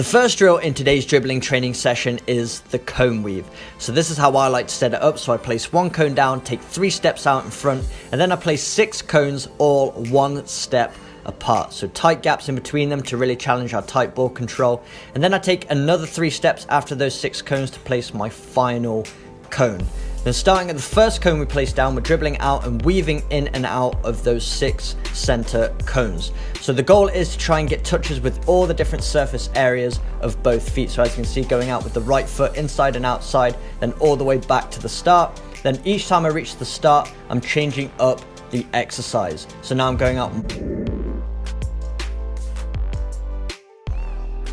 The first drill in today's dribbling training session is the cone weave. So this is how I like to set it up. So I place one cone down, take 3 steps out in front, and then I place 6 cones all 1 step apart. So tight gaps in between them to really challenge our tight ball control. And then I take another 3 steps after those 6 cones to place my final cone. Then starting at the first cone we place down, we're dribbling out and weaving in and out of those 6 center cones. So the goal is to try and get touches with all the different surface areas of both feet. So as you can see, going out with the right foot inside and outside, then all the way back to the start. Then each time I reach the start, I'm changing up the exercise. So now I'm going out.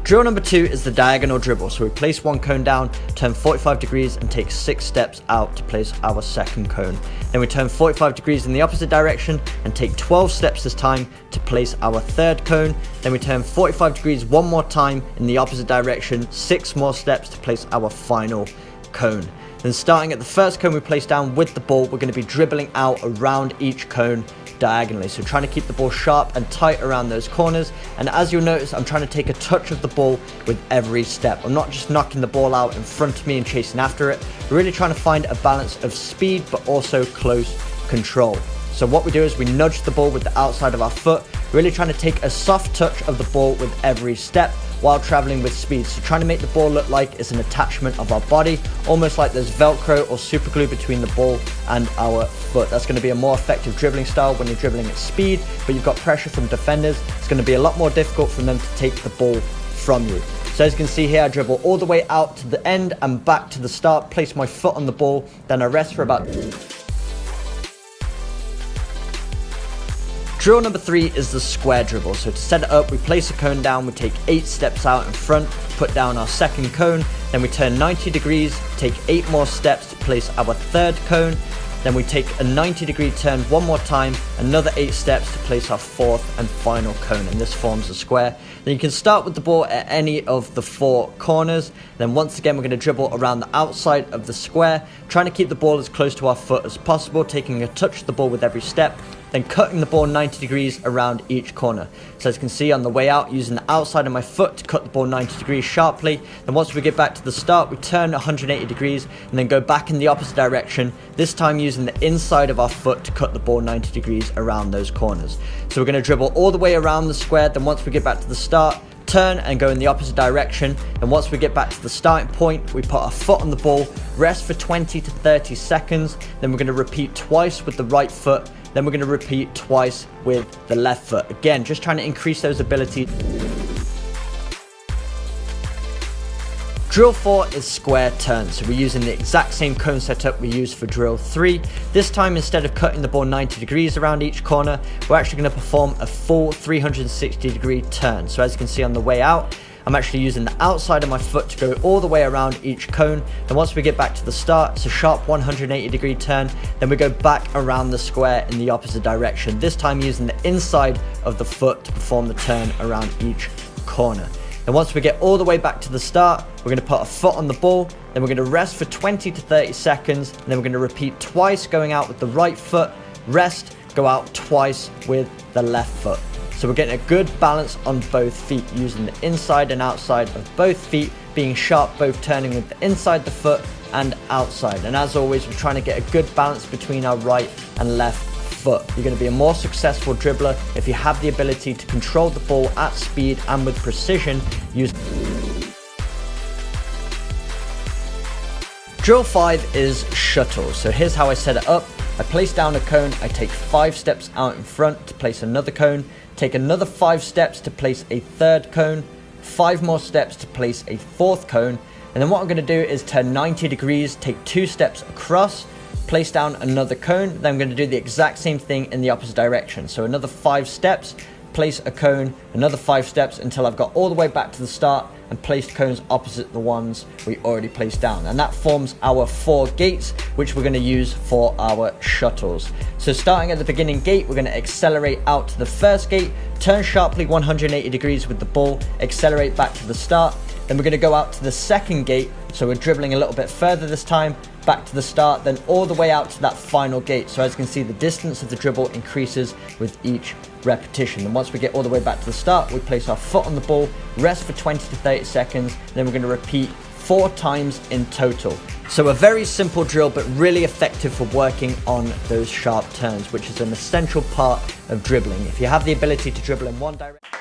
Drill number 2 is the diagonal dribble. So we place one cone down, turn 45 degrees and take 6 steps out to place our second cone. Then we turn 45 degrees in the opposite direction and take 12 steps this time to place our third cone. Then we turn 45 degrees one more time in the opposite direction, 6 more steps to place our final cone. Then starting at the first cone we place down with the ball, we're going to be dribbling out around each cone diagonally. So trying to keep the ball sharp and tight around those corners. And as you'll notice, I'm trying to take a touch of the ball with every step. I'm not just knocking the ball out in front of me and chasing after it. We're really trying to find a balance of speed but also close control. So what we do is we nudge the ball with the outside of our foot, really trying to take a soft touch of the ball with every step while traveling with speed. So trying to make the ball look like it's an attachment of our body, almost like there's Velcro or super glue between the ball and our foot. That's going to be a more effective dribbling style when you're dribbling at speed, but you've got pressure from defenders. It's going to be a lot more difficult for them to take the ball from you. So as you can see here, I dribble all the way out to the end and back to the start, place my foot on the ball, then I rest for about... Drill number 3 is the square dribble. So to set it up, we place a cone down, we take 8 steps out in front, put down our second cone, then we turn 90 degrees, take 8 more steps to place our third cone, then we take a 90-degree turn one more time, another 8 steps to place our fourth and final cone, and this forms a square. Then you can start with the ball at any of the 4 corners. Then once again, we're going to dribble around the outside of the square, trying to keep the ball as close to our foot as possible, taking a touch of the ball with every step, then cutting the ball 90 degrees around each corner. So as you can see on the way out, using the outside of my foot to cut the ball 90 degrees sharply. Then once we get back to the start, we turn 180 degrees and then go back in the opposite direction, this time using the inside of our foot to cut the ball 90 degrees around those corners. So we're going to dribble all the way around the square. Then once we get back to the start, turn and go in the opposite direction. And once we get back to the starting point, we put our foot on the ball, rest for 20 to 30 seconds. Then we're going to repeat twice with the right foot. Then we're going to repeat twice with the left foot. Again, just trying to increase those abilities. Drill 4 is square turns. So we're using the exact same cone setup we used for drill 3. This time, instead of cutting the ball 90 degrees around each corner, we're actually going to perform a full 360-degree turn. So as you can see on the way out, I'm actually using the outside of my foot to go all the way around each cone. And once we get back to the start, it's a sharp 180-degree turn. Then we go back around the square in the opposite direction, this time using the inside of the foot to perform the turn around each corner. And once we get all the way back to the start, we're going to put a foot on the ball, then we're going to rest for 20 to 30 seconds, and then we're going to repeat twice going out with the right foot, rest, go out twice with the left foot. So we're getting a good balance on both feet, using the inside and outside of both feet, being sharp, both turning with the inside the foot and outside. And as always, we're trying to get a good balance between our right and left foot. You're going to be a more successful dribbler if you have the ability to control the ball at speed and with precision. Drill 5 is shuttle. So here's how I set it up. I place down a cone, I take 5 steps out in front to place another cone, take another 5 steps to place a third cone, 5 more steps to place a fourth cone, and then what I'm going to do is turn 90 degrees, take 2 steps across, place down another cone, then I'm going to do the exact same thing in the opposite direction. So another 5 steps, place a cone, another 5 steps until I've got all the way back to the start and placed cones opposite the ones we already placed down. And that forms our 4 gates, which we're going to use for our shuttles. So starting at the beginning gate, we're going to accelerate out to the first gate, turn sharply 180 degrees with the ball, accelerate back to the start, Then we're going to go out to the second gate, so we're dribbling a little bit further this time, back to the start, then all the way out to that final gate. So as you can see, the distance of the dribble increases with each repetition. And once we get all the way back to the start, we place our foot on the ball, rest for 20 to 30 seconds, then we're going to repeat 4 times in total. So a very simple drill, but really effective for working on those sharp turns, which is an essential part of dribbling. If you have the ability to dribble in one direction,